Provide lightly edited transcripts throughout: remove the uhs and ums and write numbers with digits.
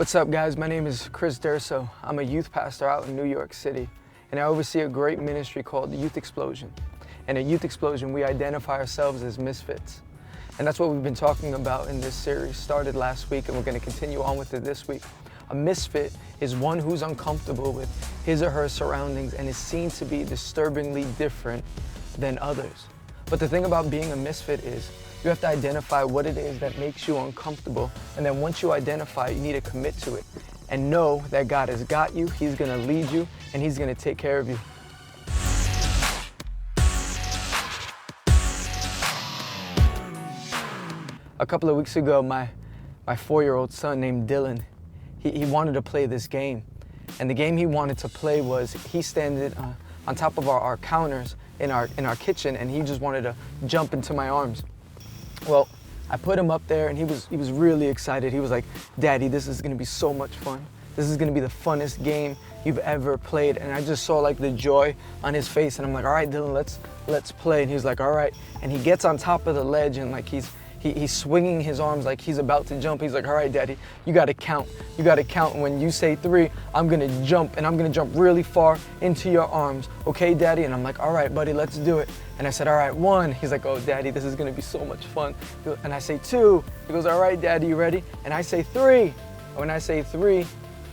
What's up, guys? My name is Durso. I'm a youth pastor out in New York City, and I oversee a great ministry called Youth Explosion. And at Youth Explosion, we identify ourselves as misfits. And that's what we've been talking about in this series. Started last week, and we're going to continue on with it this week. A misfit is one who's uncomfortable with his or her surroundings and is seen to be disturbingly different than others. But the thing about being a misfit is you have to identify what it is that makes you uncomfortable, and then once you identify it, you need to commit to it and know that God has got you, He's going to lead you, and He's going to take care of you. A couple of weeks ago, my 4-year-old son named Dylan, he wanted to play this game. And the game he wanted to play was he standed on top of our counters in our kitchen, and he just wanted to jump into my arms. Well, I put him up there, and he was really excited. He was like, "Daddy, this is gonna be so much fun. This is gonna be the funnest game you've ever played." And I just saw like the joy on his face, and I'm like, "All right, Dylan, let's play." And he's like, "All right." And he gets on top of the ledge, and like he's swinging his arms like he's about to jump. He's like, "All right, Daddy, you gotta count. You gotta count. And when you say 3, I'm gonna jump, and I'm gonna jump really far into your arms. Okay, Daddy?" And I'm like, "All right, buddy, let's do it." And I said, "All right, 1. He's like, "Oh, Daddy, this is gonna be so much fun." And I say 2. He goes, "All right, Daddy, you ready?" And I say 3. And when I say 3,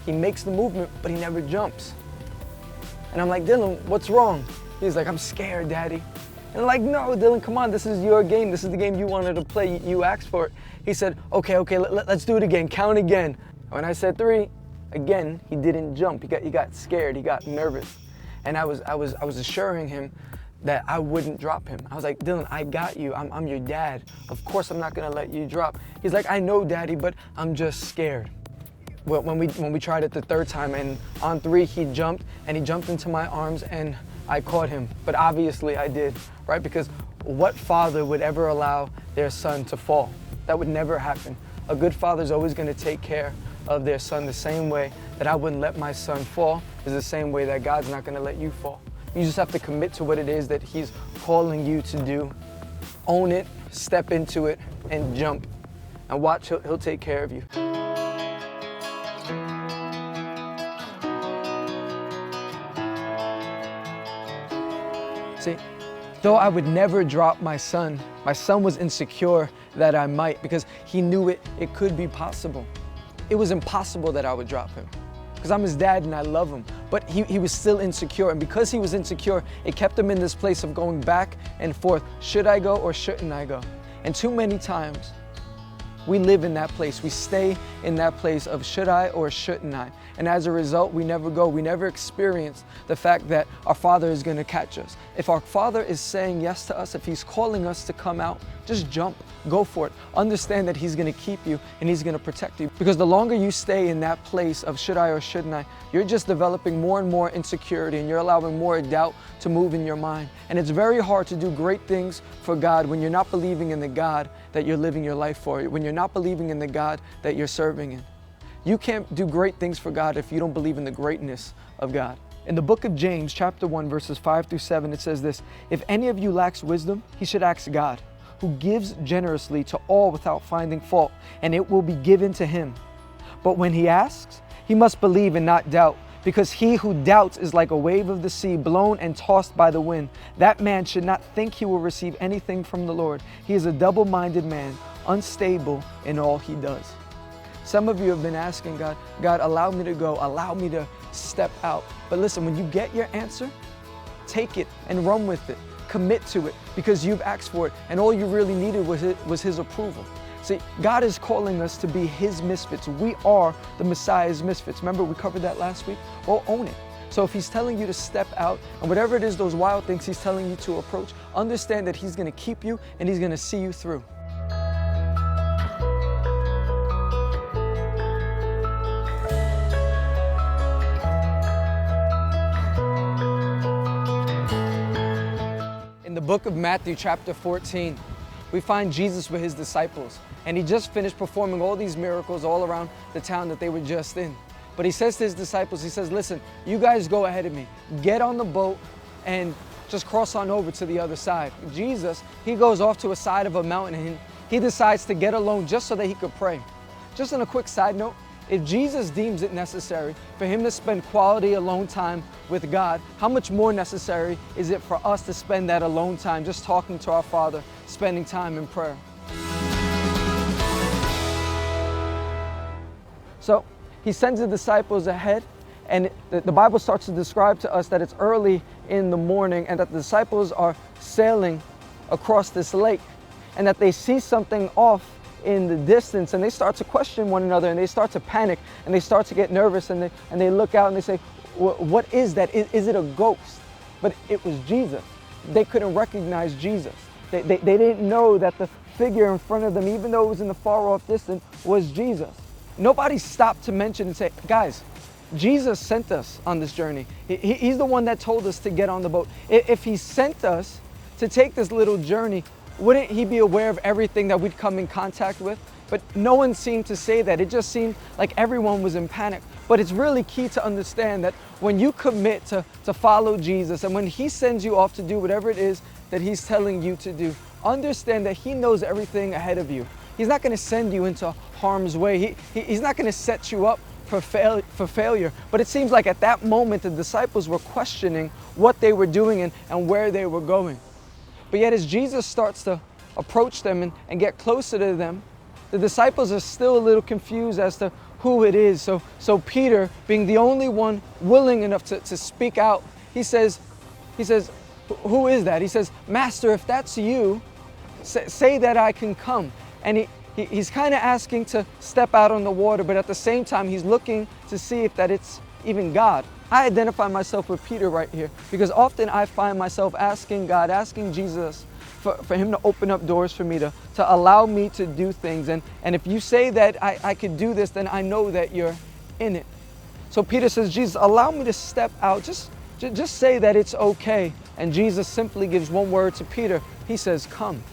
he makes the movement, but he never jumps. And I'm like, "Dylan, what's wrong?" He's like, "I'm scared, Daddy." And I'm like, "No, Dylan, come on, this is your game. This is the game you wanted to play. You asked for it." He said, okay, let's do it again. Count again. When I said 3, again, he didn't jump. He got scared. He got nervous. And I was assuring him that I wouldn't drop him. I was like, "Dylan, I got you. I'm your dad. Of course I'm not gonna let you drop." He's like, "I know, Daddy, but I'm just scared." Well, when we tried it the 3rd time, and on 3 he jumped into my arms, and I caught him. But obviously I did, right? Because what father would ever allow their son to fall? That would never happen. A good father is always gonna take care of their son. The same way that I wouldn't let my son fall is the same way that God's not gonna let you fall. You just have to commit to what it is that He's calling you to do. Own it, step into it, and jump. And watch, He'll take care of you. See, though I would never drop my son was insecure that I might, because he knew it could be possible. It was impossible that I would drop him, because I'm his dad and I love him. But he was still insecure, and because he was insecure, it kept him in this place of going back and forth. Should I go or shouldn't I go? And too many times, we live in that place. We stay in that place of should I or shouldn't I? And as a result, we never go. We never experience the fact that our Father is going to catch us. If our Father is saying yes to us, if He's calling us to come out, just jump, go for it. Understand that He's going to keep you and He's going to protect you. Because the longer you stay in that place of should I or shouldn't I, you're just developing more and more insecurity, and you're allowing more doubt to move in your mind. And it's very hard to do great things for God when you're not believing in the God that you're living your life for, when you're not believing in the God that you're serving in. You can't do great things for God if you don't believe in the greatness of God. In the book of James, chapter 1, verses 5 through 7, it says this: "If any of you lacks wisdom, he should ask God, who gives generously to all without finding fault, and it will be given to him. But when he asks, he must believe and not doubt, because he who doubts is like a wave of the sea, blown and tossed by the wind. That man should not think he will receive anything from the Lord. He is a double-minded man, unstable in all he does." Some of you have been asking God, "God, allow me to go, allow me to step out." But listen, when you get your answer, take it and run with it. Commit to it, because you've asked for it, and all you really needed was His approval. See, God is calling us to be His misfits. We are the Messiah's misfits. Remember, we covered that last week? Well, own it. So if He's telling you to step out, and whatever it is, those wild things He's telling you to approach, understand that He's going to keep you and He's going to see you through. In the book of Matthew, chapter 14, we find Jesus with His disciples, and He just finished performing all these miracles all around the town that they were just in. But He says to His disciples, He says, "Listen, you guys go ahead of me. Get on the boat and just cross on over to the other side." Jesus, He goes off to a side of a mountain, and He decides to get alone just so that He could pray. Just on a quick side note, If Jesus deems it necessary for him to spend quality alone time with God, how much more necessary is it for us to spend that alone time just talking to our Father, spending time in prayer? So he sends the disciples ahead, and the Bible starts to describe to us that it's early in the morning and that the disciples are sailing across this lake, and that they see something off in the distance, and they start to question one another, and they start to panic, and they start to get nervous, and they look out and they say, what is that? Is it a ghost? But it was Jesus. They couldn't recognize Jesus. They didn't know that the figure in front of them, even though it was in the far off distance, was Jesus. Nobody stopped to mention and say, guys, Jesus sent us on this journey. He's the one that told us to get on the boat. If he sent us to take this little journey, wouldn't he be aware of everything that we'd come in contact with? But no one seemed to say that. It just seemed like everyone was in panic. But it's really key to understand that when you commit to follow Jesus, and when he sends you off to do whatever it is that he's telling you to do, understand that he knows everything ahead of you. He's not going to send you into harm's way. He's not going to set you up for failure. But it seems like at that moment the disciples were questioning what they were doing and where they were going. But yet as Jesus starts to approach them and get closer to them, the disciples are still a little confused as to who it is. So Peter, being the only one willing enough to speak out, he says, who is that? He says, Master, if that's you, say that I can come. And he's kind of asking to step out on the water, but at the same time, he's looking to see if that it's even God. I identify myself with Peter right here because often I find myself asking God, asking Jesus for him to open up doors for me, to allow me to do things. And if you say that I could do this, then I know that you're in it. So Peter says, Jesus, allow me to step out. Just say that it's okay. And Jesus simply gives one word to Peter. He says, come.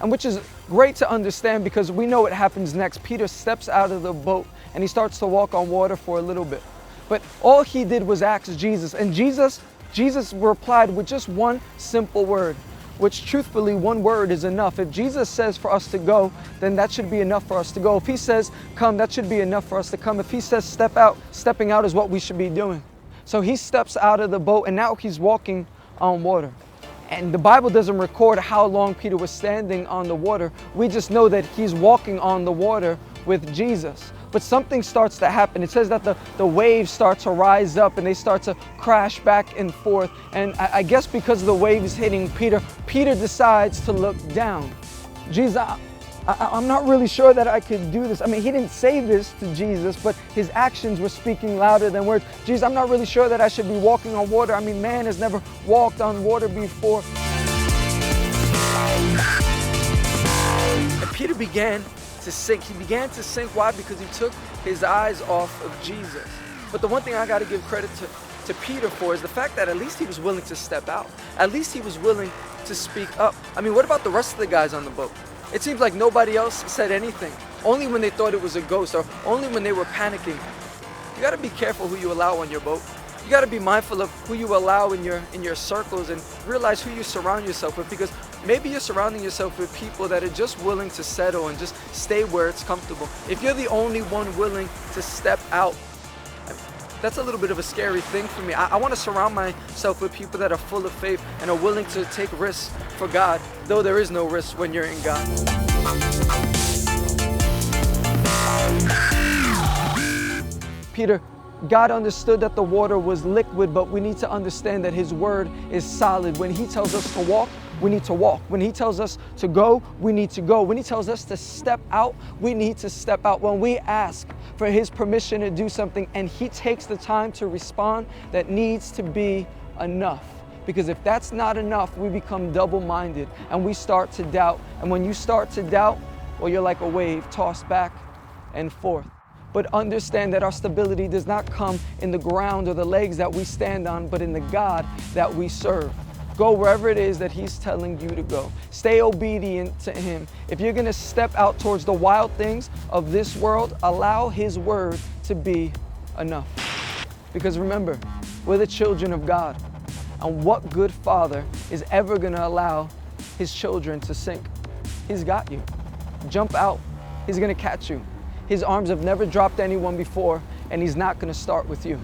And which is great to understand because we know what happens next. Peter steps out of the boat and he starts to walk on water for a little bit. But all he did was ask Jesus, and Jesus replied with just one simple word, which truthfully one word is enough. If Jesus says for us to go, then that should be enough for us to go. If he says come, that should be enough for us to come. If he says step out, stepping out is what we should be doing. So he steps out of the boat and now he's walking on water. And the Bible doesn't record how long Peter was standing on the water. We just know that he's walking on the water with Jesus. But something starts to happen. It says that the waves start to rise up and they start to crash back and forth. And I guess because of the waves hitting Peter decides to look down. Jesus, I'm not really sure that I could do this. I mean, he didn't say this to Jesus, but his actions were speaking louder than words. Jesus, I'm not really sure that I should be walking on water. I mean, man has never walked on water before. And Peter began to sink. He began to sink. Why? Because he took his eyes off of Jesus. But the one thing I got to give credit to Peter for is the fact that at least he was willing to step out. At least he was willing to speak up. I mean, what about the rest of the guys on the boat? It seems like nobody else said anything. Only when they thought it was a ghost or only when they were panicking. You got to be careful who you allow on your boat. You got to be mindful of who you allow in your circles and realize who you surround yourself with, because maybe you're surrounding yourself with people that are just willing to settle and just stay where it's comfortable. If you're the only one willing to step out, that's a little bit of a scary thing for me. I want to surround myself with people that are full of faith and are willing to take risks for God, though there is no risk when you're in God. Peter, God understood that the water was liquid, but we need to understand that his word is solid. When he tells us to walk, we need to walk. When he tells us to go, we need to go. When he tells us to step out, we need to step out. When we ask for his permission to do something and he takes the time to respond, that needs to be enough. Because if that's not enough, we become double-minded and we start to doubt. And when you start to doubt, well, you're like a wave tossed back and forth. But understand that our stability does not come in the ground or the legs that we stand on, but in the God that we serve. Go wherever it is that he's telling you to go. Stay obedient to him. If you're going to step out towards the wild things of this world, allow his word to be enough. Because remember, we're the children of God. And what good father is ever going to allow his children to sink? He's got you. Jump out. He's going to catch you. His arms have never dropped anyone before, and he's not gonna start with you.